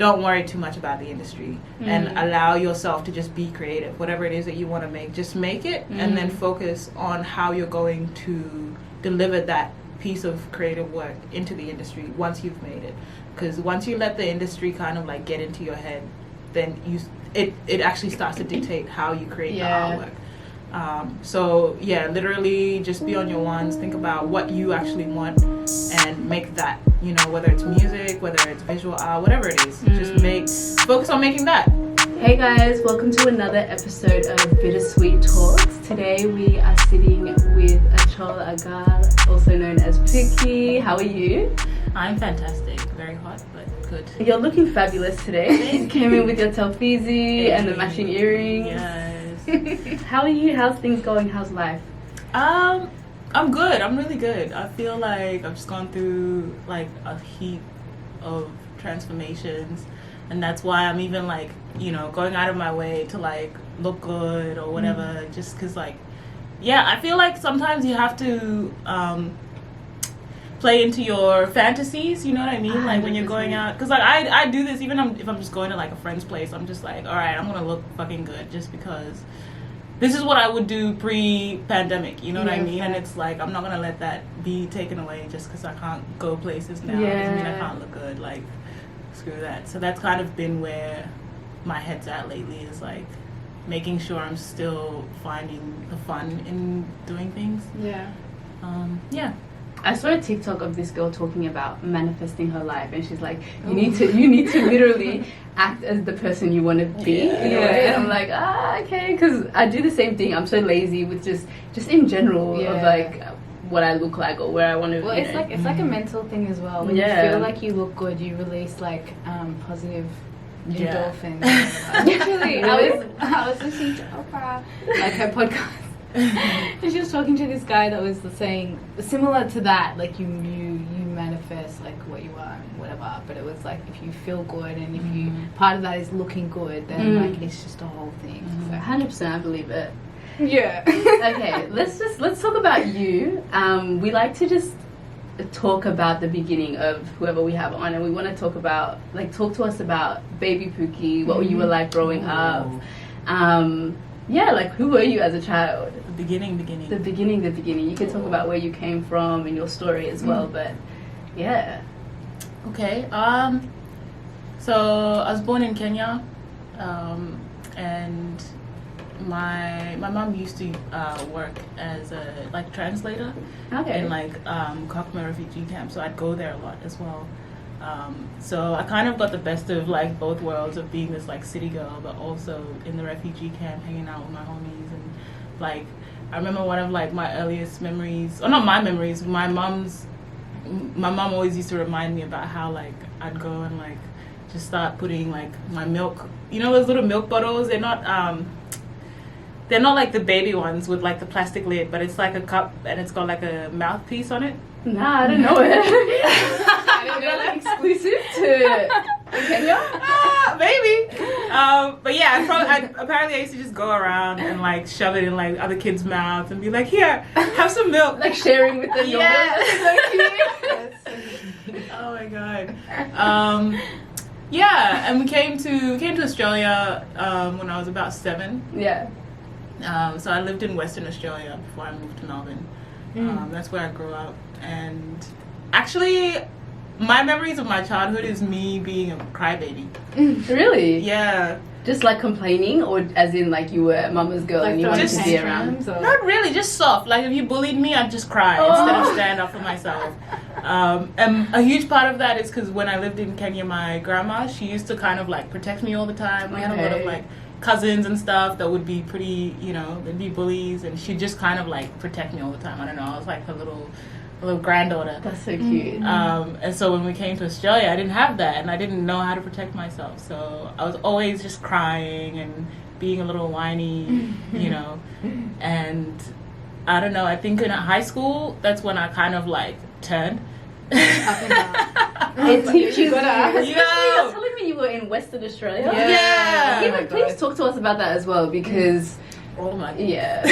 don't worry too much about the industry and allow yourself to just be creative. Whatever it is that you want to make, just make it and then focus on how you're going to deliver that piece of creative work into the industry once you've made it. Because once you let the industry kind of like get into your head, then it actually starts to dictate how you create the artwork. So yeah, literally just be on your ones, think about what you actually want and make that, you know, whether it's music, whether it's visual art, whatever it is, just focus on making that. Hey guys, welcome to another episode of Bittersweet Talks. Today we are sitting with Aćol, Agaar, also known as Pookie. How are you? I'm fantastic, very hot, but good. You're looking fabulous today. You came in with your Davies and the matching earrings. Yes. How are you? How's things going? How's life? I'm good. I'm really good. I feel like I've just gone through like a heap of transformations, and that's why I'm even like, you know, going out of my way to like look good or whatever, just because like, yeah, I feel like sometimes you have to play into your fantasies, you know what I mean? Like when you're going out, because like I do this even if I'm just going to like a friend's place. I'm just like, all right, I'm gonna look fucking good just because this is what I would do pre-pandemic, you know what I mean? And it's like, I'm not gonna let that be taken away just because I can't go places now. Doesn't mean I can't look good. Like, screw that. So that's kind of been where my head's at lately, is like making sure I'm still finding the fun in doing things. Yeah. I saw a TikTok of this girl talking about manifesting her life, and she's like, you need to literally act as the person you want to be. And I'm like, okay, because I do the same thing. I'm so lazy with just in general of like what I look like or where I want to. Well, it's like a mental thing as well. When you feel like you look good, you release like positive endorphins. Literally, I was listening to Oprah, like her podcast. And she was talking to this guy that was saying similar to that, like you manifest like what you are and whatever, but it was like if you feel good and if you part of that is looking good, then like it's just a whole thing. So 100% I believe it. Yeah. Okay, let's talk about you. We like to just talk about the beginning of whoever we have on, and we want to talk to us about baby Pookie, what you were like growing up. Yeah, like who were you as a child? The beginning. The beginning. You can talk about where you came from and your story as well, but yeah. Okay. So I was born in Kenya, and my mom used to work as a like translator in like Kakuma refugee camp, so I'd go there a lot as well. So I kind of got the best of like both worlds of being this like city girl, but also in the refugee camp hanging out with my homies. And like I remember one of like my earliest memories, or not my memories, my mom always used to remind me about how like I'd go and like just start putting like my milk, you know those little milk bottles, they're not like the baby ones with like the plastic lid, but it's like a cup and it's got like a mouthpiece on it. Nah, I don't know it. I didn't know that exclusive to Kenya. Maybe. But yeah, apparently I used to just go around and like shove it in like other kids' mouths and be like, here, have some milk. Like sharing with them. Yeah. That's so cute. Oh my god. Yeah, and we came to Australia when I was about 7. Yeah. So I lived in Western Australia before I moved to Melbourne. That's where I grew up. And actually, my memories of my childhood is me being a crybaby. Really? Yeah. Just like complaining, or as in like you were mama's girl like and you wanted to be around? Not really, just soft. Like if you bullied me, I'd just cry instead of stand up for myself. And a huge part of that is because when I lived in Kenya, my grandma, she used to kind of like protect me all the time. We had a lot of like cousins and stuff that would be pretty, you know, they'd be bullies, and she'd just kind of like protect me all the time. I don't know, I was like her little granddaughter. That's so cute. And so when we came to Australia, I didn't have that, and I didn't know how to protect myself. So I was always just crying and being a little whiny, you know. And I don't know, I think in high school, that's when I kind of like turned. It teaches you. Especially you're telling me you were in Western Australia. Yeah. Please talk to us about that as well, because oh my god. Yeah.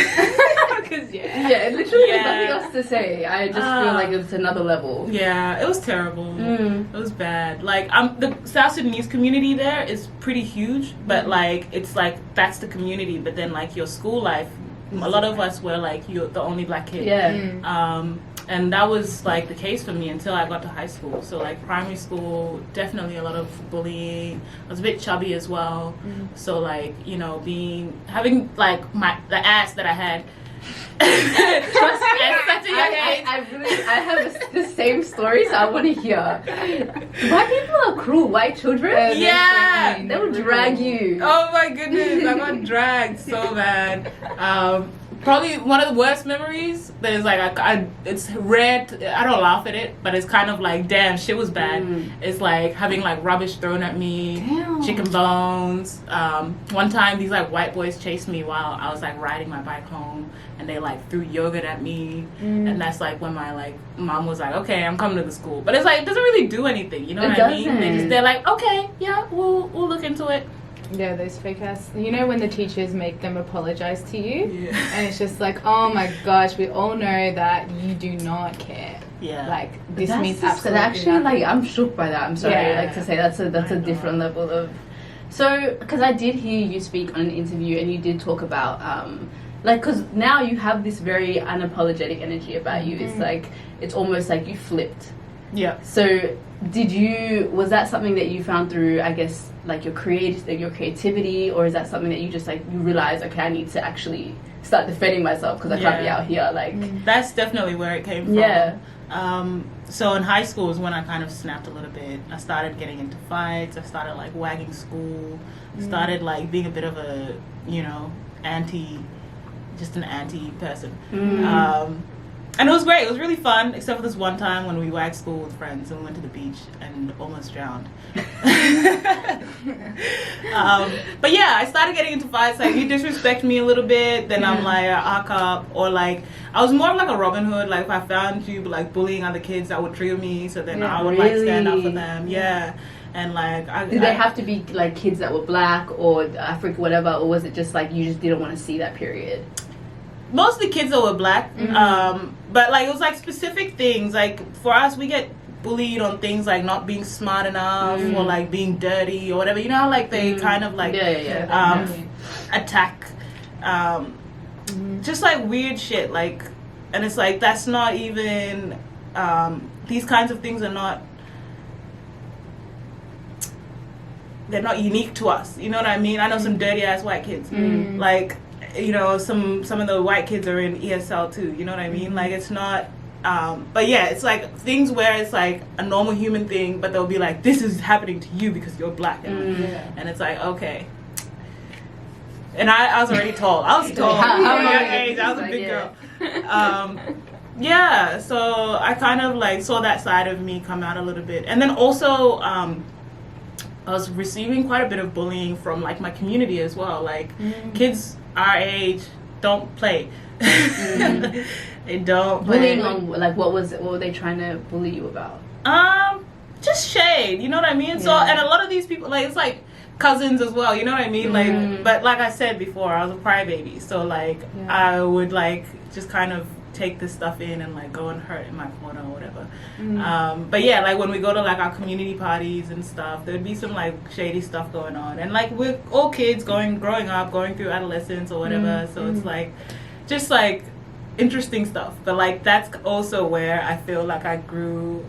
Because literally there's nothing else to say. I just feel like it's another level. Yeah, it was terrible. It was bad. Like, the South Sudanese community there is pretty huge, but like it's like that's the community. But then like your school life, a lot of us were like you're the only black kid. And that was like the case for me until I got to high school. So like primary school, definitely a lot of bullying. I was a bit chubby as well. So like, you know, having like the ass that I had. Trust me, I have the same story, so I want to hear. White people are cruel. White children, they will drag you. Oh my goodness, I got dragged so bad. Probably one of the worst memories. There's like it's rare. I don't laugh at it, but it's kind of like, damn, shit was bad. It's like having like rubbish thrown at me, chicken bones. One time, these like white boys chased me while I was like riding my bike home, and they like threw yogurt at me, and that's like when my like mom was like, okay, I'm coming to the school. But it's like it doesn't really do anything. You know what I mean? They're like, okay, yeah, we'll look into it. Yeah, those fake ass. You know when the teachers make them apologize to you, and it's just like, oh my gosh, we all know that you do not care. Yeah, like this means absolutely actually nothing. Like I'm shook by that. I'm sorry, like to say that's a different level of. So, because I did hear you speak on an interview, and you did talk about like, because now you have this very unapologetic energy about you. It's like it's almost like you flipped. Yeah. So, was that something that you found through, I guess, like your creativity, or is that something that you just like you realize, okay, I need to actually start defending myself because I can't be out here like. That's definitely where it came from. Yeah. So in high school is when I kind of snapped a little bit. I started getting into fights. I started like wagging school. Started like being a bit of a, you know, anti person. And it was great. It was really fun, except for this one time when we wagged school with friends and we went to the beach and almost drowned. But yeah, I started getting into fights. Like, you disrespect me a little bit, then I'm like, arc up. Or like, I was more of like a Robin Hood. Like, if I found you like bullying other kids, that would trigger me. So then I would like stand up for them. Yeah. And like, did they have to be like kids that were black or African, whatever, or was it just like you just didn't want to see that period? Mostly kids that were black, but like it was like specific things. Like for us, we get bullied on things like not being smart enough or like being dirty or whatever. You know how like they kind of like attack, just like weird shit. Like, and it's like that's not even these kinds of things are not. They're not unique to us. You know what I mean? I know some dirty ass white kids. Like. You know, some of the white kids are in ESL too, you know what I mean? Like, it's not, but yeah, it's like things where it's like a normal human thing, but they'll be like, this is happening to you because you're black. And it's like, okay. And I was already tall. I was tall at a young age. I was a big girl. Yeah, so I kind of like saw that side of me come out a little bit. And then also, I was receiving quite a bit of bullying from like my community as well. Like kids our age don't play. They don't play. Bullying on like what were they trying to bully you about? Just shade, you know what I mean? So and a lot of these people like it's like cousins as well, you know what I mean? Like but like I said before, I was a crybaby. So like I would like just kind of take this stuff in and like go and hurt in my corner or whatever. But yeah, like when we go to like our community parties and stuff, there'd be some like shady stuff going on, and like we're all kids growing up, going through adolescence or whatever. So it's like just like interesting stuff. But like that's also where I feel like I grew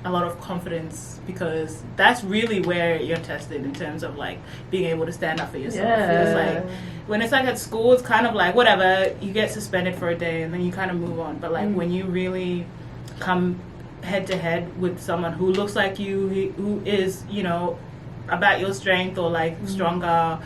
a lot of confidence, because that's really where you're tested in terms of like being able to stand up for yourself. It's like when it's like at school, it's kind of like whatever, you get suspended for a day and then you kind of move on. But like when you really come head to head with someone who looks like you, who is, you know, about your strength or like stronger,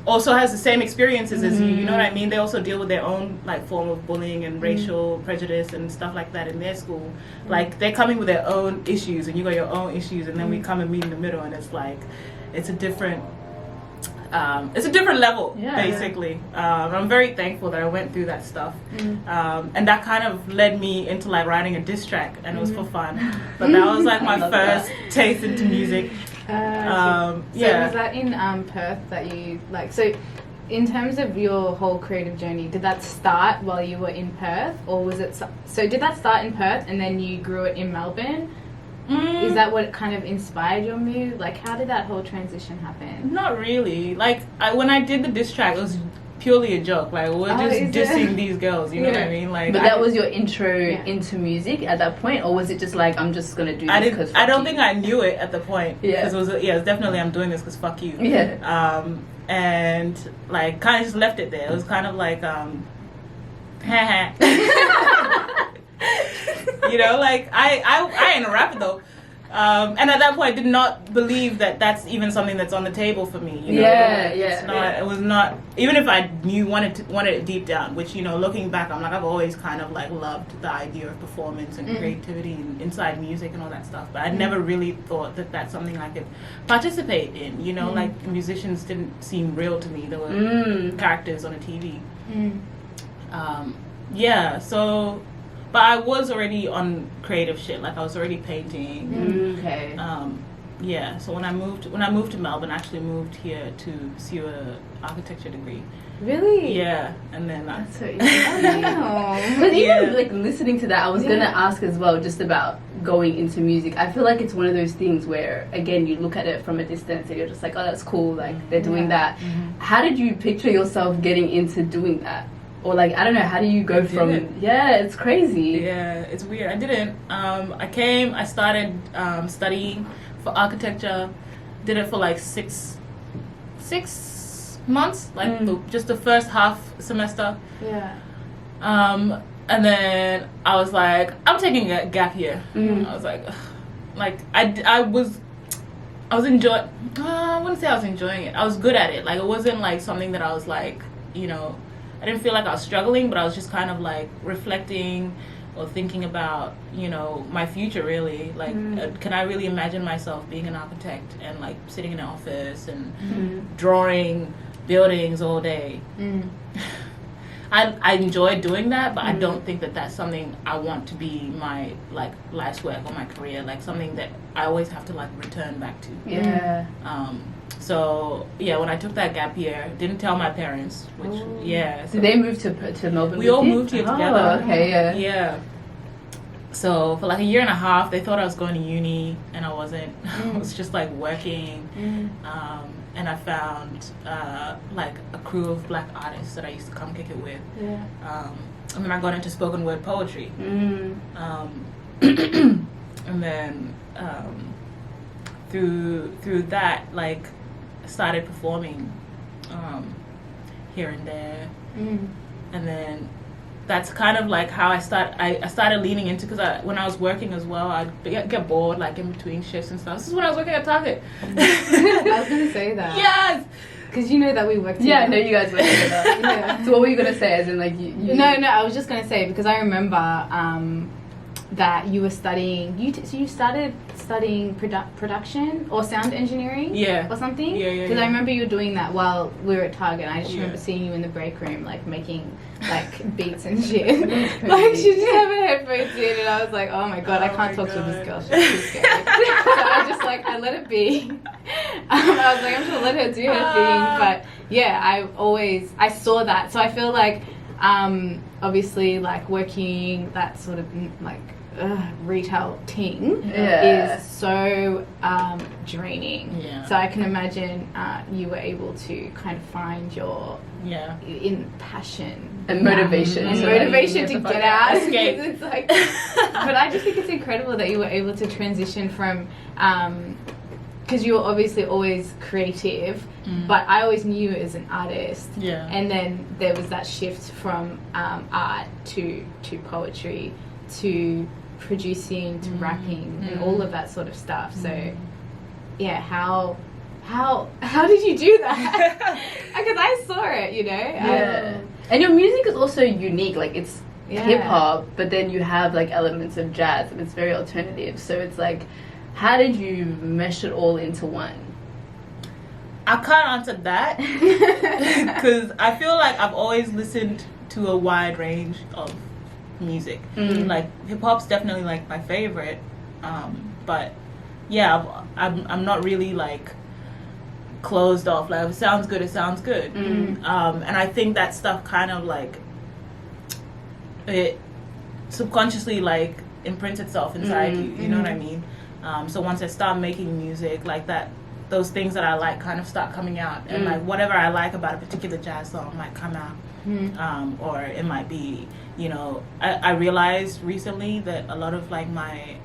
also has the same experiences as you know what I mean? They also deal with their own like form of bullying and racial prejudice and stuff like that in their school. Like they're coming with their own issues and you got your own issues, and then we come and meet in the middle, and it's like it's a different level basically. I'm very thankful that I went through that stuff, and that kind of led me into like writing a diss track, and it was for fun. But that was like my first taste into music. So was that in Perth that you like? So in terms of your whole creative journey, did that start while you were in Perth, or was it so did that start in Perth and then you grew it in Melbourne? Is that what kind of inspired your move? Like, how did that whole transition happen? Not really. Like, when I did the diss track, it was purely a joke. Like, we're just dissing these girls, you know what I mean? Like, but that was your intro into music at that point, or was it just like, I'm just gonna do this because I don't think I knew it at the point. Yeah. Because it was definitely, I'm doing this because fuck you. Yeah. And like, kind of just left it there. It was kind of like, you know, like, I ain't a rapper though. And at that point, I did not believe that that's even something that's on the table for me. You know? It's not. It was not. Even if I wanted it deep down, which, you know, looking back, I'm like, I've always kind of like loved the idea of performance and creativity and inside music and all that stuff. But I never really thought that that's something I could participate in. You know, like, musicians didn't seem real to me. They were characters on a TV. So. But I was already on creative shit. Like, I was already painting. Okay. So when I moved to Melbourne, I actually moved here to pursue an architecture degree. Really? Yeah, and then that's so interesting. But even like listening to that, I was gonna ask as well, just about going into music. I feel like it's one of those things where, again, you look at it from a distance and you're just like, oh, that's cool. Like, they're doing that. How did you picture yourself getting into doing that? Or like, I don't know, how do you go from... it's crazy. Yeah, it's weird. I didn't. I started studying for architecture. Did it for like six months, like just the first half semester. Yeah. And then I was like, I'm taking a gap year. I was like, ugh. Like, I was enjoying... I wouldn't say I was enjoying it. I was good at it. Like, it wasn't like something that I was like, you know... I didn't feel like I was struggling, but I was just kind of like reflecting or thinking about, you know, my future really. Like, can I really imagine myself being an architect and like sitting in an office and drawing buildings all day? I enjoy doing that, but I don't think that that's something I want to be my like life's work or my career. Like, something that I always have to like return back to. Yeah. So when I took that gap year, didn't tell my parents. Which so did they move to Melbourne? We all moved here together. Oh, okay, yeah. So for like a year and a half, they thought I was going to uni, and I wasn't. I was just like working. And I found like a crew of black artists that I used to come kick it with. And then I got into spoken word poetry. And then through that, like, started performing here and there. And then that's kind of like how I started leaning into, because when I was working as well, I'd get bored like in between shifts and stuff. This is when I was working at Target. I was gonna say that. Yes, because you know that we worked together. Yeah, I know you guys worked together. So what were you gonna say? As in, like, you... No, I was just gonna say, because I remember that you were studying. So you started studying production or sound engineering, or something. Because I remember you were doing that while we were at Target. And I just remember seeing you in the break room, like making like beats and shit. Like, she just had her headphones in, and I was like, oh my god, I can't talk to this girl. She's too scary. So I just like, I let it be. I was like, I'm just gonna let her do her thing. But yeah, I saw that. So I feel like obviously, like, working that sort of like retail thing is so draining. So I can imagine you were able to kind of find your in passion and motivation to get out. It's like, but I just think it's incredible that you were able to transition from because you were obviously always creative, but I always knew you as an artist. And then there was that shift from art to poetry to producing to rapping and all of that sort of stuff. So yeah, how did you do that? Because I saw it, you know. And your music is also unique. Like, it's hip hop, but then you have like elements of jazz, and it's very alternative. So it's like, how did you mesh it all into one? I can't answer that because I feel like I've always listened to a wide range of music. Like, hip hop's definitely like my favorite, but yeah, I'm not really like closed off. Like, if it sounds good, it sounds good. And I think that stuff kind of like it subconsciously like imprints itself inside you. You know what I mean? So once I start making music like that, those things that I like kind of start coming out, and like whatever I like about a particular jazz song might come out. Or it might be, you know, I realized recently that a lot of like my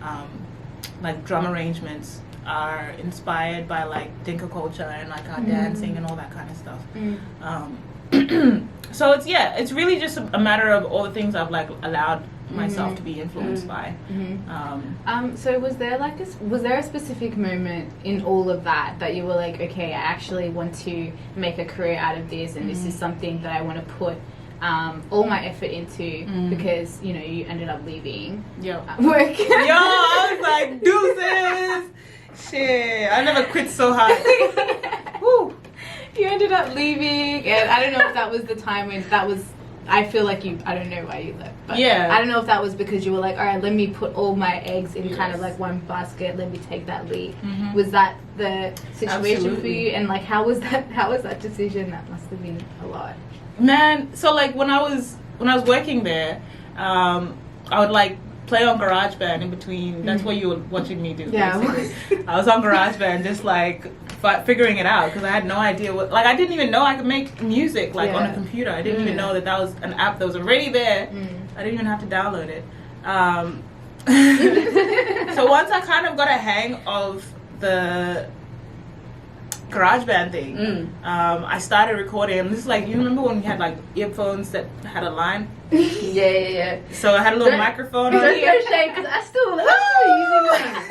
like drum arrangements are inspired by like dinka culture and like our dancing and all that kind of stuff. So it's really just a matter of all the things I've like allowed myself to be influenced by. So was there like was there a specific moment in all of that you were like, okay, I actually want to make a career out of this, and this is something that I want to put all my effort into, because, you know, you ended up leaving work. I was like, deuces. Shit, I never quit so hard. Woo. You ended up leaving, and I don't know if that was the time when that was, I feel like I don't know why you left, but I don't know if that was because you were like, all right, let me put all my eggs in kind of like one basket, let me take that leap. Was that the situation for you? And like, how was that decision? That must have been a lot. Man, so like when I was working there, I would like play on GarageBand in between. That's what you were watching me do. Yeah, I was on GarageBand just like figuring it out, because I had no idea what, like I didn't even know I could make music like on a computer. I didn't even know that was an app that was already there. I didn't even have to download it. So once I kind of got a hang of the GarageBand thing, I started recording. And this is like, you remember when you had like earphones that had a line? Yeah. So I had a little microphone on it. Don't shake, because I still using them.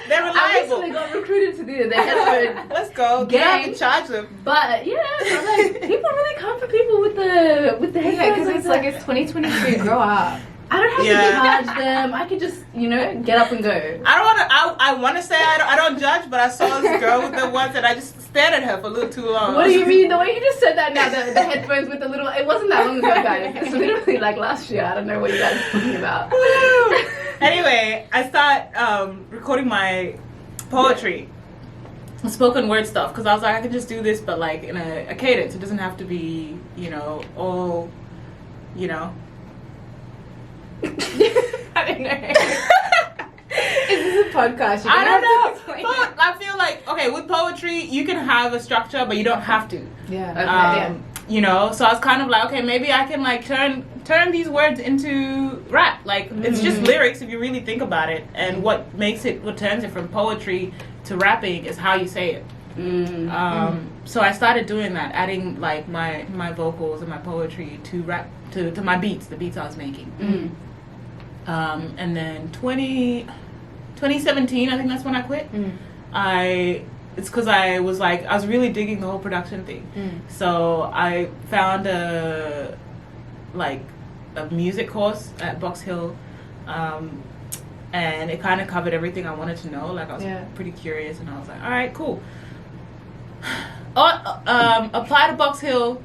They're reliable. I recently got recruited to do the headphone. Let's go. Get out and charge them. But yeah, so like, people really come for people with the headphones. Yeah, because it's like it's 2022. Grow up. I don't have to charge them. I could just, you know, get up and go. I want to say I don't judge, but I saw this girl with the ones, and I just stared at her for a little too long. What do you mean? The way you just said that now, the headphones with the little, it wasn't that long ago, guys. It's literally like last year. I don't know what you guys are talking about. Anyway, I start recording my poetry, spoken word stuff, because I was like, I could just do this, but like in a cadence. It doesn't have to be, you know, all, you know. I don't know. Is this a podcast? I don't know. But I feel like, okay, with poetry, you can have a structure, but you don't have to. Yeah. You know, so I was kind of like, okay, maybe I can like turn these words into rap. Like, it's just lyrics if you really think about it. And what turns it from poetry to rapping is how you say it. So I started doing that, adding like my vocals and my poetry to rap, to my beats, the beats I was making. And then 2017, I think that's when I quit. It's because I was really digging the whole production thing. So I found a music course at Box Hill, and it kind of covered everything I wanted to know. Like, I was pretty curious, and I was like, all right, cool. Apply to Box Hill,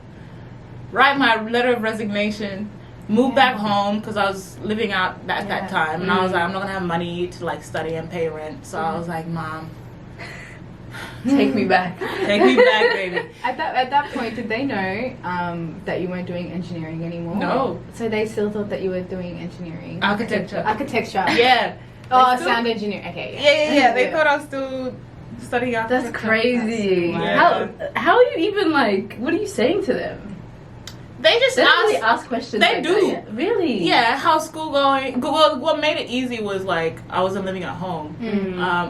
write my letter of resignation, move back home, because I was living out at that time, and I was like, I'm not gonna have money to like study and pay rent. So I was like, Mom, take me back. Take me back, baby. At that point, did they know that you weren't doing engineering anymore? No. So they still thought that you were doing engineering. Architecture. Yeah. Sound engineer. Okay. Yeah. They thought I was still studying architecture. That's crazy. Yeah. How are you even like? What are you saying to them? They just ask questions. They like do. That. Really? Yeah. How's school going? What made it easy was like I wasn't living at home.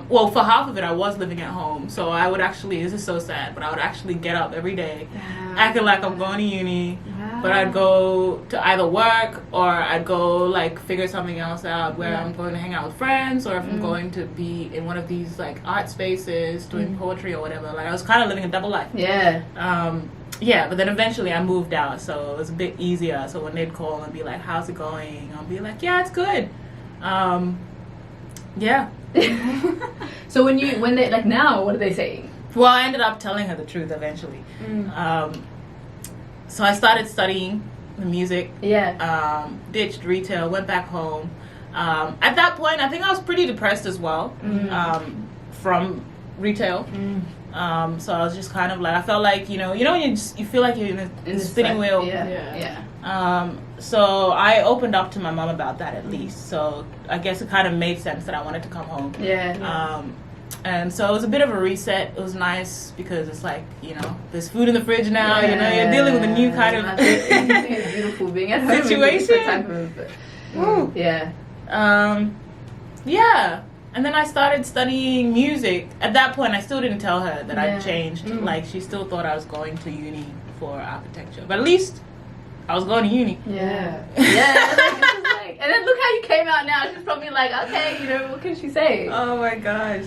Well, for half of it, I was living at home. So I would actually, this is so sad, but I would actually get up every day, acting like I'm going to uni. But I'd go to either work or I'd go like figure something else out where I'm going to hang out with friends, or if I'm going to be in one of these like art spaces doing poetry or whatever. Like I was kind of living a double life. Yeah. But then eventually I moved out, so it was a bit easier. So when they'd call and be like, how's it going? I'll be like, yeah, it's good. Yeah. So when they like now, what are they saying? Well, I ended up telling her the truth eventually. So I started studying the music. Yeah. Ditched retail, went back home. At that point, I think I was pretty depressed as well. From retail. So I was just kind of like, I felt like, you know when you feel like you're in a spinning wheel. So I opened up to my mom about that at least. So I guess it kind of made sense that I wanted to come home. And so it was a bit of a reset. It was nice because it's like, there's food in the fridge now. You're dealing with a new kind of it's beautiful being at home situation. And then I started studying music. At that point, I still didn't tell her that I'd changed. Like, she still thought I was going to uni for architecture. But at least I was going to uni. And then look how you came out now. She's probably like, okay, what can she say? Oh my gosh.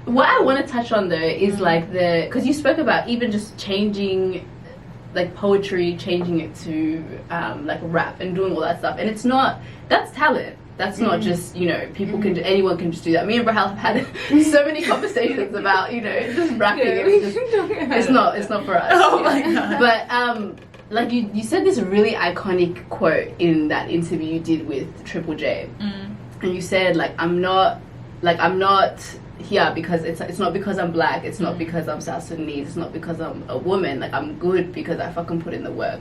What I want to touch on though is like because you spoke about even just changing like poetry, changing it to like rap and doing all that stuff, and that's talent. That's not just people can anyone can just do that. Me and Rahel have had so many conversations about just rapping. It's not for us. Oh my god. But like you said this really iconic quote in that interview you did with Triple J, and you said like I'm not here because it's not because I'm black, it's not because I'm South Sudanese, it's not because I'm a woman. Like I'm good because I fucking put in the work,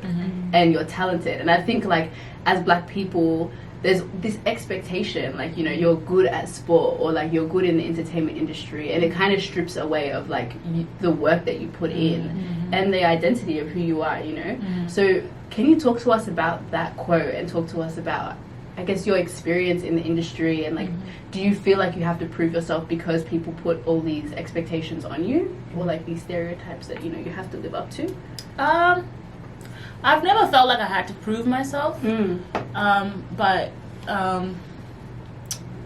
and you're talented. And I think like as black people, there's this expectation like you're good at sport or like you're good in the entertainment industry, and it kind of strips away of like the work that you put in and the identity of who you are. So can you talk to us about that quote and talk to us about I guess your experience in the industry, and like do you feel like you have to prove yourself because people put all these expectations on you, or like these stereotypes that you have to live up to? I've never felt like I had to prove myself, but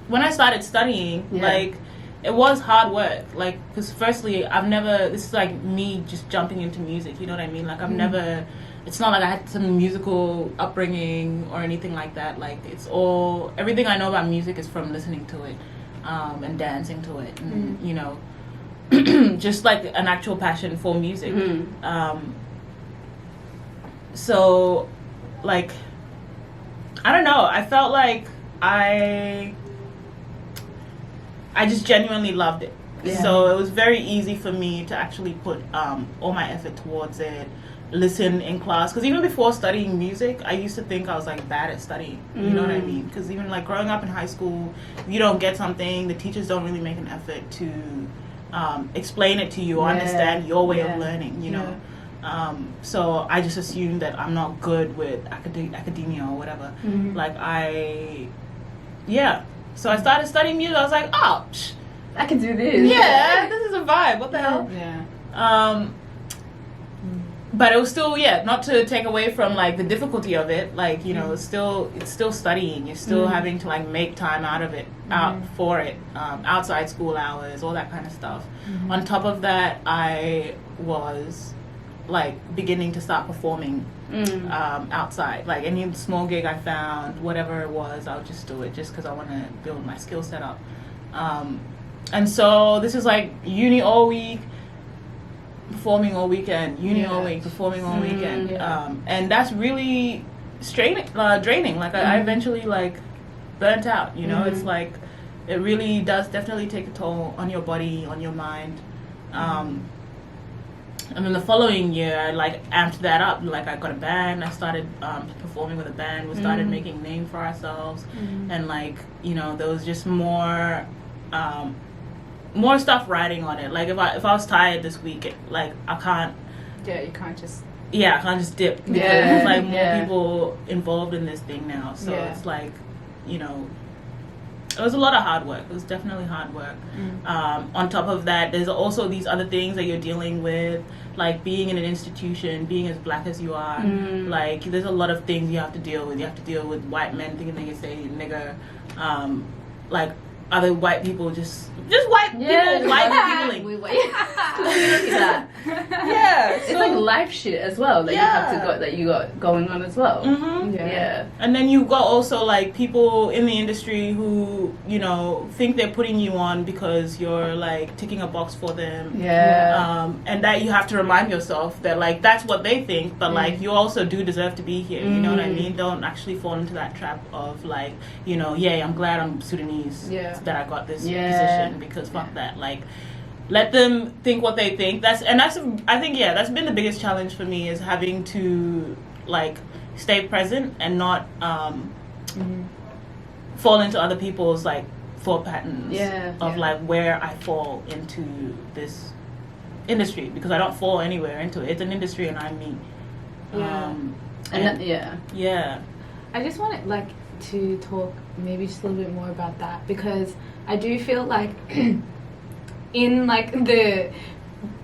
when I started studying, like it was hard work, like because firstly this is like me just jumping into music, you know what I mean? Like I've never, it's not like I had some musical upbringing or anything like that. Like it's all, everything I know about music is from listening to it and dancing to it, and just like an actual passion for music. So like I don't know, I felt like I just genuinely loved it. So it was very easy for me to actually put all my effort towards it, listen in class, because even before studying music I used to think I was like bad at studying, you know what I mean? Because even like growing up in high school, if you don't get something, the teachers don't really make an effort to explain it to you or understand your way of learning, you know. So I just assumed that I'm not good with academia or whatever. So I started studying music. I was like, oh, I can do this. Yeah, this is a vibe. What the hell? But it was still, not to take away from like the difficulty of it. Like it's still studying. You're still having to like make time out of it, for it, outside school hours, all that kind of stuff. On top of that, I was like beginning to start performing outside. Like any small gig I found, whatever it was, I would just do it just because I want to build my skill set up. And so this is like uni all week, performing all weekend, all week, performing all weekend. And that's really draining. Like I eventually like burnt out, It's like it really does definitely take a toll on your body, on your mind. And then the following year, I like amped that up. Like I got a band. I started performing with a band. We started making a name for ourselves, and like there was just more stuff riding on it. Like if I was tired this week, like I can't. Yeah, you can't just. Yeah, I can't just dip. Because there's like more people involved in this thing now. So it's like, it was a lot of hard work. It was definitely hard work. On top of that, there's also these other things that you're dealing with, like being in an institution, being as black as you are. Like there's a lot of things you have to deal with. You have to deal with white men thinking they can say nigger, like other white people just white people, white peopling. It's like life shit as well that you got going on as well. And then you got also like people in the industry who think they're putting you on because you're like ticking a box for them. And that you have to remind yourself that like that's what they think, but like you also do deserve to be here. You know what I mean? Don't actually fall into that trap of like I'm glad I'm Sudanese that I got this position, because fuck that. Like let them think what they think. That's been the biggest challenge for me, is having to like stay present and not fall into other people's like thought patterns of like where I fall into this industry, because I don't fall anywhere into it. It's an industry and I'm me. I just wanted like to talk maybe just a little bit more about that, because I do feel like in like the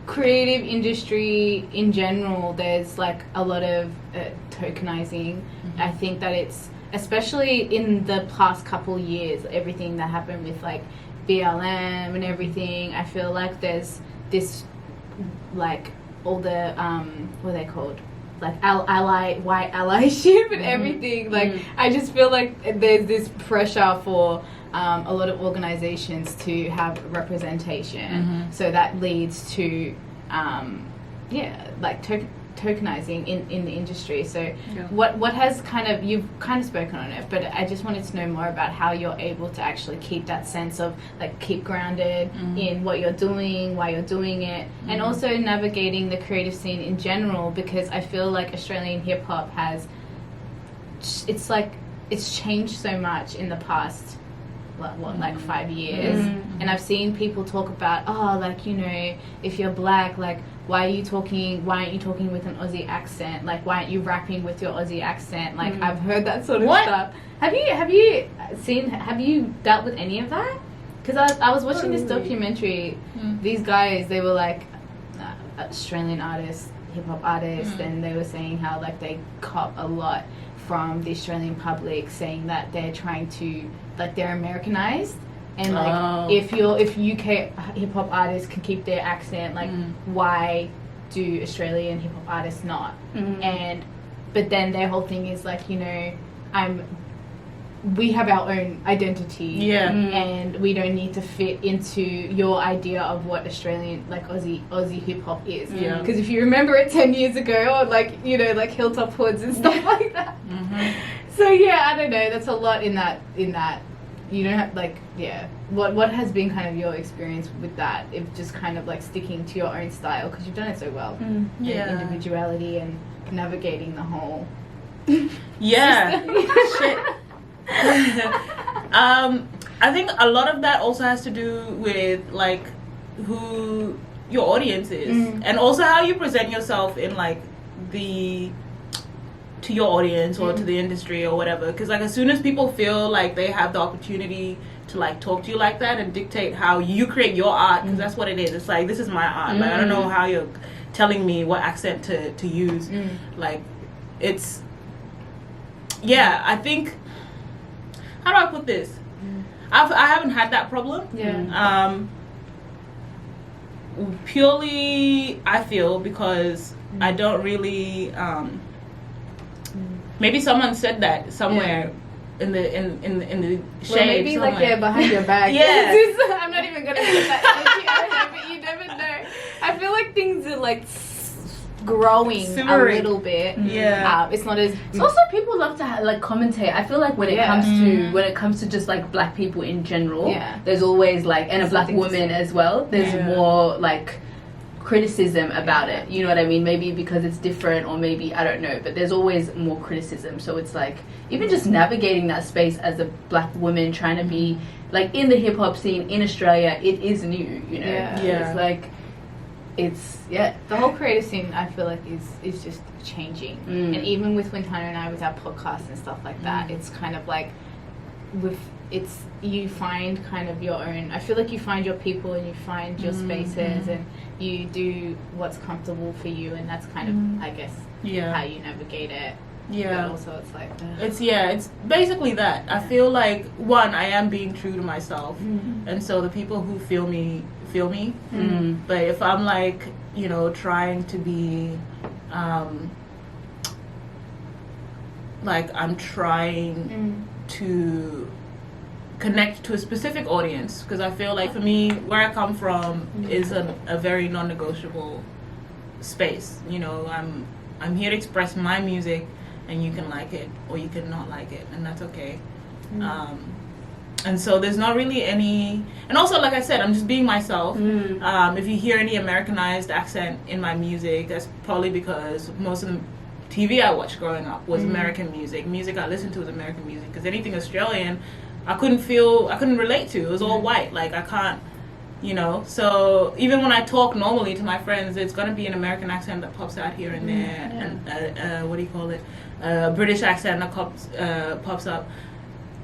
creative industry in general, there's like a lot of tokenizing. I think that it's, especially in the past couple years, everything that happened with like BLM and everything, I feel like there's this like all the what are they called, like white allyship and everything. Like I just feel like there's this pressure for a lot of organizations to have representation, so that leads to like tokenizing in the industry. So what has kind of, you've kind of spoken on it, but I just wanted to know more about how you're able to actually keep that sense of like keep grounded in what you're doing, why you're doing it, and also navigating the creative scene in general, because I feel like Australian hip hop has, it's like it's changed so much in the past like 5 years, and I've seen people talk about, oh, like, you know, if you're black, like why aren't you talking with an Aussie accent, like why aren't you rapping with your Aussie accent, like I've heard that sort of stuff. Have you dealt with any of that? Because I was watching this documentary, these guys, they were like Australian artists, hip hop artists, and they were saying how like they cop a lot from the Australian public, saying that they're trying to, like, they're Americanized, and like if UK hip hop artists can keep their accent, like why do Australian hip hop artists not? But then their whole thing is like, you know, we have our own identity, and we don't need to fit into your idea of what Australian, like Aussie hip hop is. Because if you remember it 10 years ago, or like, you know, like Hilltop Hoods and stuff like that. So yeah, I don't know. That's a lot in that. You don't have like, what has been kind of your experience with that? If just kind of like sticking to your own style, because you've done it so well. And individuality and navigating the whole. Shit. I think a lot of that also has to do with like who your audience is, and also how you present yourself in like to your audience or to the industry or whatever. Because like as soon as people feel like they have the opportunity to like talk to you like that and dictate how you create your art, because that's what it is. It's like, this is my art. Like I don't know how you're telling me what accent to use. Like it's, I think, how do I put this? I haven't had that problem. Purely, I feel, because I don't really. Maybe someone said that somewhere in the shade. Well, maybe somewhere. Like behind your back. I'm not even gonna put that energy, but you never know. I feel like things are like growing a little bit. It's not as. It's also, people love to like commentate. I feel like when it comes to just like black people in general, there's always like, and a black woman as well, there's more like criticism about it, you know what I mean? Maybe because it's different, or maybe, I don't know, but there's always more criticism. So it's like, even just navigating that space as a black woman trying to be like in the hip hop scene in Australia, it is new, you know? It's like, it's the whole creative scene, I feel like is just changing. And even with Wintana and I, with our podcast and stuff like that, it's kind of like you find kind of your own, I feel like you find your people and you find your spaces, and you do what's comfortable for you, and that's kind of, I guess, how you navigate it. But also it's like it's basically that. I feel like, one, I am being true to myself, and so the people who feel me. But if I'm like, you know, trying to be like I'm trying to connect to a specific audience, because I feel like for me, where I come from is a very non-negotiable space. You know, I'm here to express my music, and you can like it or you can not like it, and that's okay. And so there's not really any, and also like I said, I'm just being myself. If you hear any Americanized accent in my music, that's probably because most of the TV I watched growing up was American music I listened to was American music, because anything Australian I couldn't relate to. It was all white, like I can't, you know. So even when I talk normally to my friends, it's gonna be an American accent that pops out here and there, and what do you call it, British accent that pops up,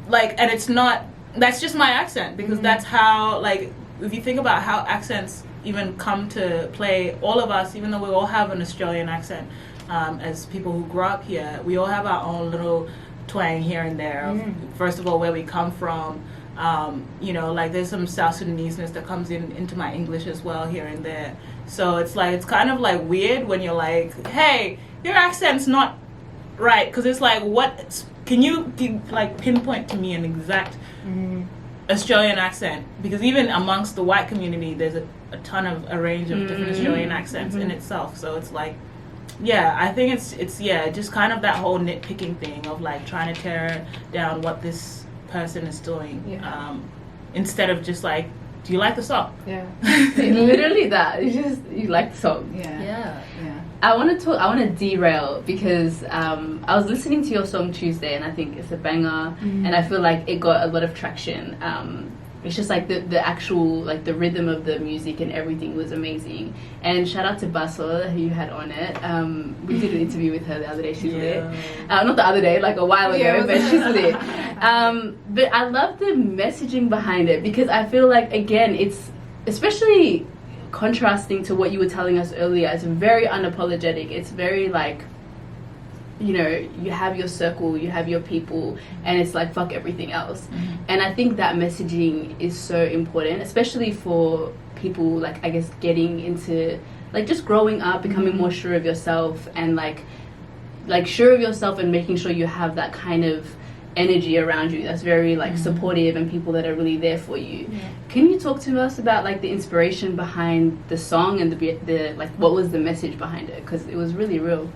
like, and it's not, that's just my accent, because that's how, like, if you think about how accents even come to play, all of us, even though we all have an Australian accent, as people who grew up here, we all have our own little twang here and there of, first of all, where we come from. You know, like there's some South Sudanese-ness that comes into my English as well here and there. So it's like, it's kind of like weird when you're like, hey, your accent's not right, because it's like, what, can you like pinpoint to me an exact Australian accent? Because even amongst the white community, there's a ton of a range of different Australian accents in itself. So it's like, yeah, I think it's just kind of that whole nitpicking thing of like trying to tear down what this person is doing, instead of just like, do you like the song? Literally that, it's just, you like the song. I want to derail, because I was listening to your song Tuesday, and I think it's a banger, and I feel like it got a lot of traction. It's just like the actual, like the rhythm of the music and everything was amazing. And shout out to Basel, who you had on it. We did an interview with her the other day. She's lit. Not the other day, like a while ago, but she's lit. But I love the messaging behind it, because I feel like, again, it's especially contrasting to what you were telling us earlier. It's very unapologetic. It's very like, you know, you have your circle, you have your people, and it's like, fuck everything else. And I think that messaging is so important, especially for people, like, I guess, getting into, like, just growing up, becoming more sure of yourself, and like sure of yourself, and making sure you have that kind of energy around you that's very like supportive, and people that are really there for you. Can you talk to us about like the inspiration behind the song, and the like, what was the message behind it? Because it was really real.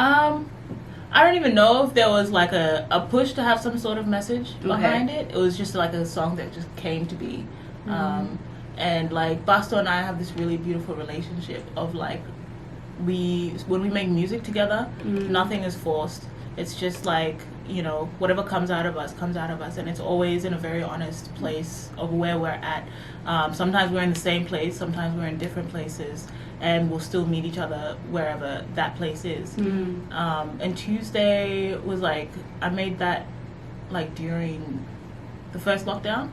I don't even know if there was like a push to have some sort of message behind it. It was just like a song that just came to be. And like Basto and I have this really beautiful relationship of like, when we make music together, nothing is forced. It's just like, you know, whatever comes out of us, and it's always in a very honest place of where we're at. Sometimes we're in the same place, sometimes we're in different places, and we'll still meet each other wherever that place is. And Tuesday was like, I made that like during the first lockdown.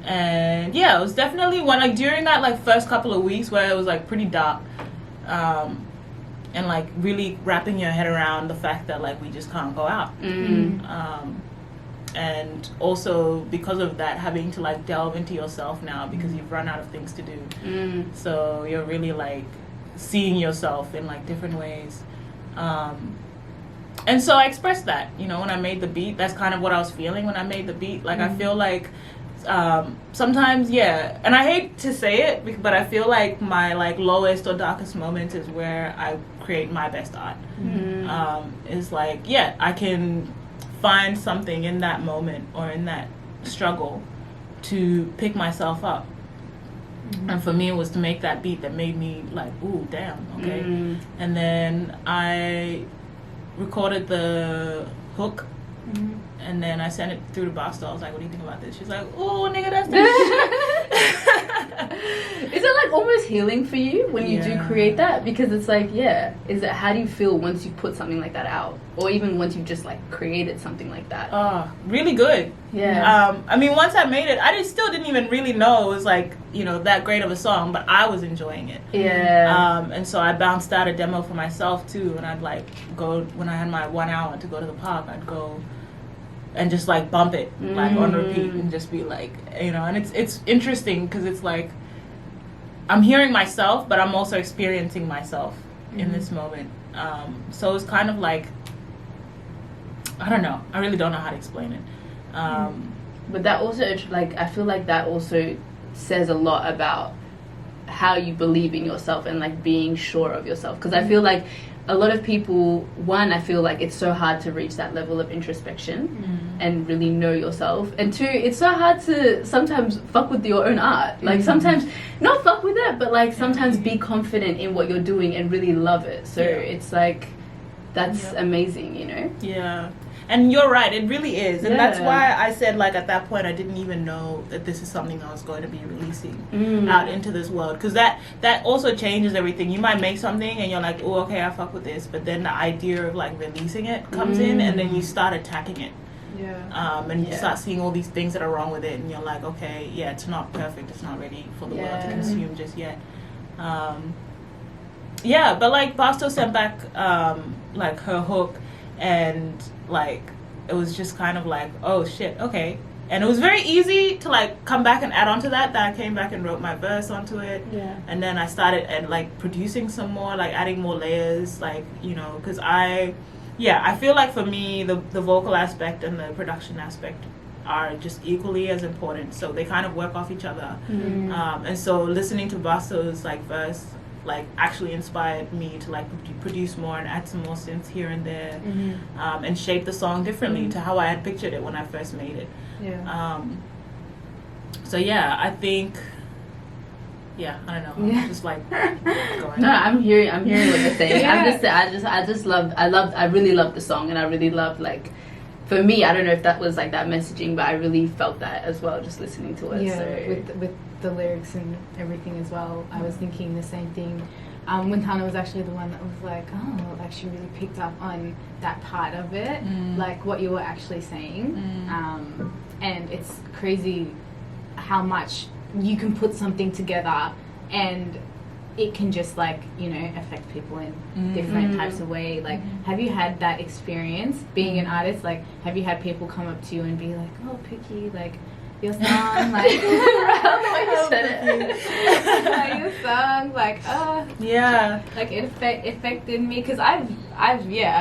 And yeah, it was definitely when, like, during that like first couple of weeks where it was like pretty dark, and like really wrapping your head around the fact that like we just can't go out. And also because of that, having to like delve into yourself now, because you've run out of things to do. So you're really like seeing yourself in like different ways. And so I expressed that, you know, when I made the beat. That's kind of what I was feeling when I made the beat. Like I feel like sometimes, and I hate to say it, but I feel like my like lowest or darkest moments is where I create my best art. Is like, I can find something in that moment or in that struggle to pick myself up. And for me, it was to make that beat that made me like, ooh, damn, okay. And then I recorded the hook. And then I sent it through to Boston. I was like, what do you think about this? She's like, oh, nigga, that's the shit. Is it like almost healing for you when you do create that? Because it's like, is it, how do you feel once you put something like that out? Or even once you've just like created something like that? Really good. I mean, once I made it, I still didn't even really know it was like, you know, that great of a song, but I was enjoying it. And so I bounced out a demo for myself too, and I'd like go, when I had my 1 hour to go to the park, I'd go and just like bump it like on repeat and just be like, you know. And it's interesting because it's like I'm hearing myself, but I'm also experiencing myself in this moment. So it's kind of like, I don't know, I really don't know how to explain it. But that also, like, I feel like that also says a lot about how you believe in yourself and like being sure of yourself. Because I feel like a lot of people, one, I feel like it's so hard to reach that level of introspection and really know yourself, and two, it's so hard to sometimes fuck with your own art, like sometimes not fuck with it, but like sometimes be confident in what you're doing and really love it. So it's like that's amazing, you know. And you're right, it really is. And that's why I said, like, at that point, I didn't even know that this is something I was going to be releasing out into this world. Because that also changes everything. You might make something and you're like, oh, okay, I fuck with this. But then the idea of, like, releasing it comes in, and then you start attacking it. And you start seeing all these things that are wrong with it. And you're like, okay, it's not perfect. It's not ready for the world to consume just yet. But, like, Basto sent back, like, her hook. And like it was just kind of like, oh shit, okay. And it was very easy to like come back and add on to that. Then I came back and wrote my verse onto it. And then I started and like producing some more, like adding more layers, like, you know, because I feel like for me the vocal aspect and the production aspect are just equally as important, so they kind of work off each other. And so listening to Basto's like verse like actually inspired me to like produce more and add some more synths here and there, and shape the song differently to how I had pictured it when I first made it. So I think I don't know, I'm just like going. No, I'm hearing what you're saying. I really love the song, and I really love, like, for me, I don't know if that was like that messaging, but I really felt that as well just listening to it. With the lyrics and everything as well, I was thinking the same thing. Wintana was actually the one that was like, oh, like she really picked up on that part of it, like what you were actually saying. And it's crazy how much you can put something together and it can just, like, you know, affect people in different types of way. Like, have you had that experience being an artist? Like, have you had people come up to you and be like, oh, Pookie, like, your song, like, Rahel, the way you said it. like, your song, like, like, it affected me, because I've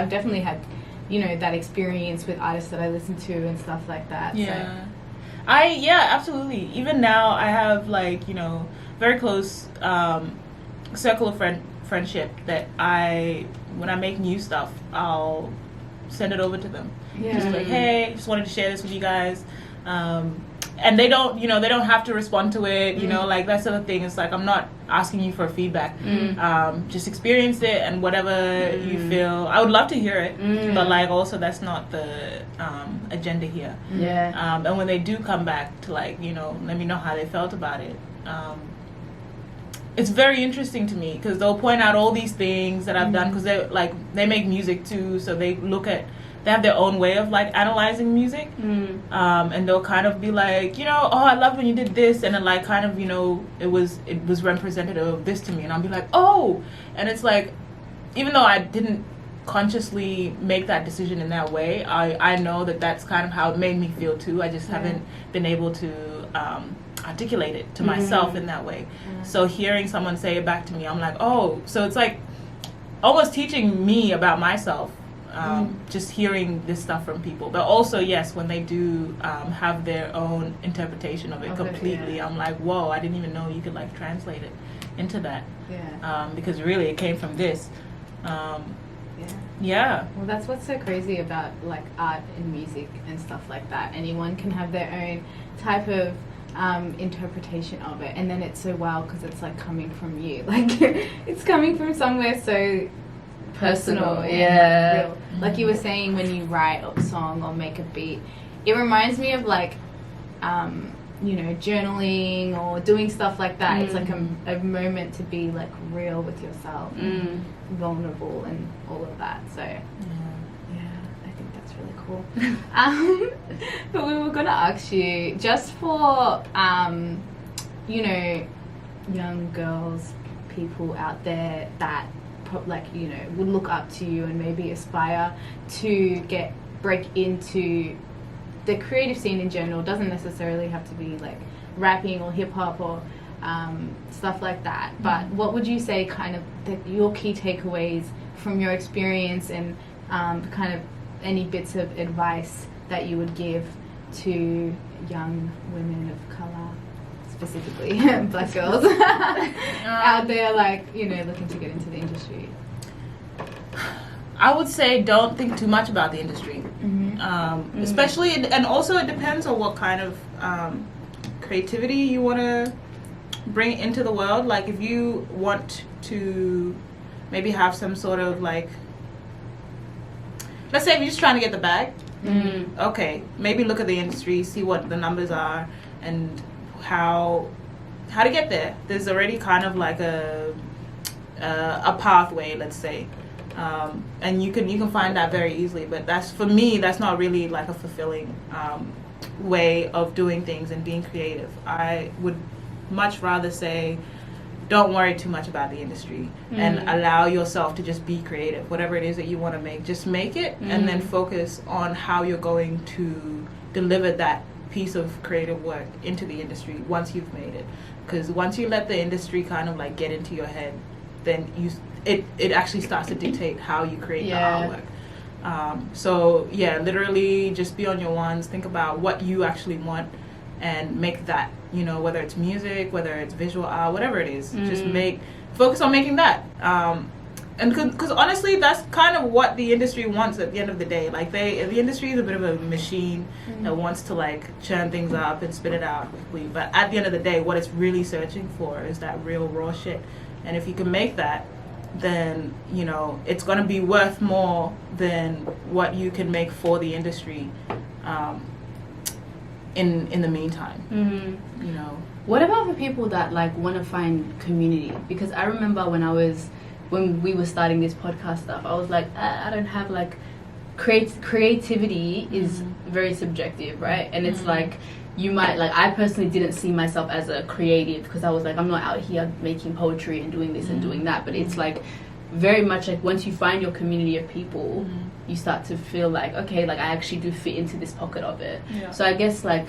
definitely had, you know, that experience with artists that I listen to and stuff like that. Absolutely. Even now I have, like, you know, very close circle of friendship that when I make new stuff, I'll send it over to them. Just like, hey, just wanted to share this with you guys. And they don't have to respond to it, you know, like, that's the other thing. It's like, I'm not asking you for feedback. Just experience it, and whatever you feel, I would love to hear it, but like, also that's not the agenda here. And when they do come back to, like, you know, let me know how they felt about it, it's very interesting to me, because they'll point out all these things that I've done, because they make music too, so they have their own way of, like, analyzing music, and they'll kind of be like, you know, oh, I love when you did this, and then, like, kind of, you know, it was representative of this to me, and I'll be like, oh, and it's like, even though I didn't consciously make that decision in that way, I know that that's kind of how it made me feel too. I just haven't been able to articulate it to myself in that way. So hearing someone say it back to me, I'm like, oh, so it's like almost teaching me about myself, just hearing this stuff from people. But also, yes, when they do have their own interpretation of it completely, I'm like, whoa, I didn't even know you could, like, translate it into that. Because really it came from this. Well, that's what's so crazy about, like, art and music and stuff like that. Anyone can have their own type of interpretation of it, and then it's so wild because it's, like, coming from you. Like, it's coming from somewhere so personal and real. Like you were saying, when you write a song or make a beat, it reminds me of, like, you know, journaling or doing stuff like that. It's like a moment to be, like, real with yourself, vulnerable and all of that. So I think that's really cool. But we were gonna ask you, just for you know, young girls, people out there that, like, you know, would look up to you and maybe aspire to break into the creative scene in general. Doesn't necessarily have to be, like, rapping or hip-hop or stuff like that, but what would you say kind of your key takeaways from your experience, and kind of any bits of advice that you would give to young women of colour specifically black girls out there, like, you know, looking to get into the industry? I would say don't think too much about the industry. Especially, and also it depends on what kind of creativity you want to bring into the world. Like, if you want to maybe have some sort of, like, let's say if you're just trying to get the bag, okay, maybe look at the industry, see what the numbers are and how to get there. There's already kind of like a pathway, let's say. And you can find that very easily, but for me that's not really like a fulfilling way of doing things and being creative. I would much rather say don't worry too much about the industry and allow yourself to just be creative. Whatever it is that you want to make, just make it, and then focus on how you're going to deliver that piece of creative work into the industry once you've made it. Because once you let the industry kind of like get into your head, then it actually starts to dictate how you create the artwork. So yeah, literally just be on your ones, think about what you actually want and make that, you know, whether it's music, whether it's visual art, whatever it is, just focus on making that. And because honestly, that's kind of what the industry wants at the end of the day. Like, the industry is a bit of a machine that wants to like churn things up and spit it out quickly. But at the end of the day, what it's really searching for is that real raw shit. And if you can make that, then, you know, it's going to be worth more than what you can make for the industry in the meantime. You know, what about the people that like want to find community? Because I remember when we were starting this podcast stuff, I was like, I don't have like creativity is very subjective, right? And it's like, you might, like, I personally didn't see myself as a creative because I was like, I'm not out here making poetry and doing this and doing that. But it's like very much like once you find your community of people, you start to feel like, okay, like I actually do fit into this pocket of it. So I guess, like,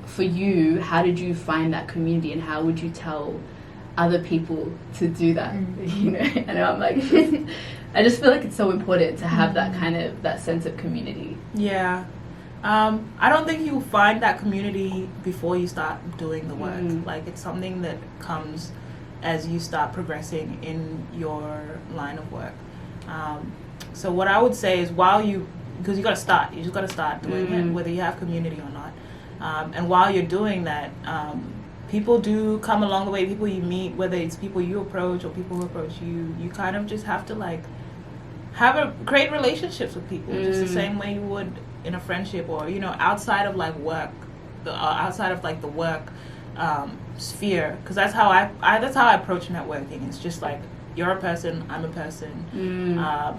for you, how did you find that community and how would you tell other people to do that? You know, and I'm like, I just feel like it's so important to have that kind of, that sense of community. Yeah. I don't think you'll find that community before you start doing the work. Like, it's something that comes as you start progressing in your line of work. So what I would say is because you just got to start doing it, whether you have community or not. And while you're doing that, people do come along the way, people you meet, whether it's people you approach or people who approach you, you kind of just have to like create relationships with people, just the same way you would in a friendship, or, you know, outside of like work, outside of like the work sphere, because that's how I approach networking. It's just like, you're a person, I'm a person,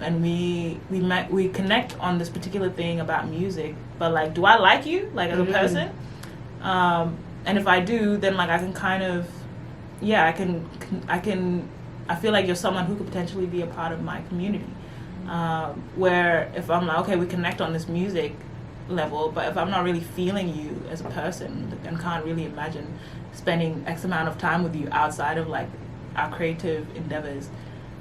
and we connect on this particular thing about music, but like, do I like you like as a person? And if I do, then like I can kind of, I feel like you're someone who could potentially be a part of my community. Where if I'm like, okay, we connect on this music level, but if I'm not really feeling you as a person and can't really imagine spending X amount of time with you outside of like our creative endeavors,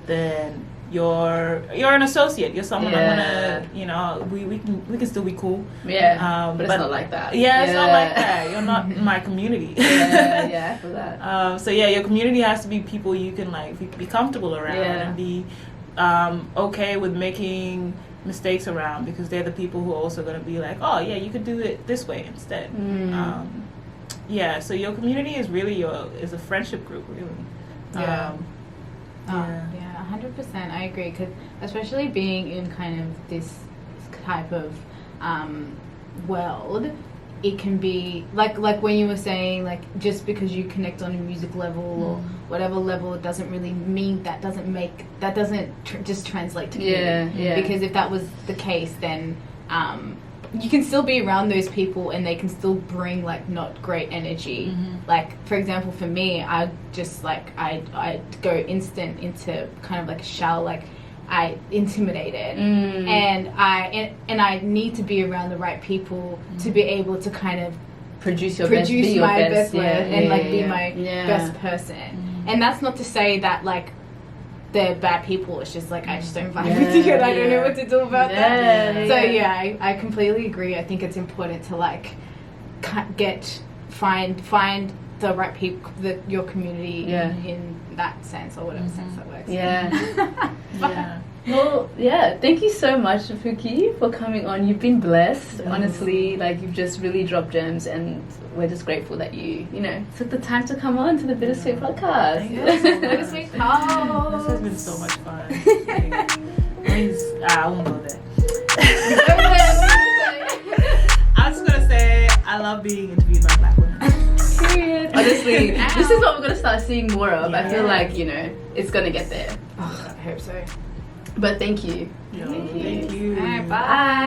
then you're an associate. You're someone I'm gonna, you know, we can still be cool. But it's not like that. It's not like that. You're not in my community. For that. So your community has to be people you can like be comfortable around and be okay with making mistakes around, because they're the people who are also going to be like, oh yeah, you could do it this way instead. So your community is really is a friendship group, really. 100%. I agree, because especially being in kind of this type of world, it can be like when you were saying, like, just because you connect on a music level or whatever level, it doesn't really mean that doesn't just translate to community. Because if that was the case, then you can still be around those people and they can still bring like not great energy. Like, for example, for me, I just like I go instant into kind of like a shell, like I intimidated, and I need to be around the right people to be able to kind of produce my best work and like be my best person. And that's not to say that like they're bad people. It's just like I just don't vibe with you and I don't know what to do about that. So I completely agree. I think it's important to like find the right people, your community Yeah. in that sense, or whatever sense that works. Yeah. Yeah. Well, yeah, thank you so much, Pookie, for coming on. You've been blessed, honestly. Like, you've just really dropped gems, and we're just grateful that you took the time to come on to the Bittersweet Podcast. Bittersweet Talks. This has been so much fun. I won't go there. I was just gonna say, I love being interviewed by Black women. Period. Honestly, this is what we're gonna start seeing more of. I feel like, it's gonna get there. Oh, I hope so. But thank you. Thank you. All right, bye.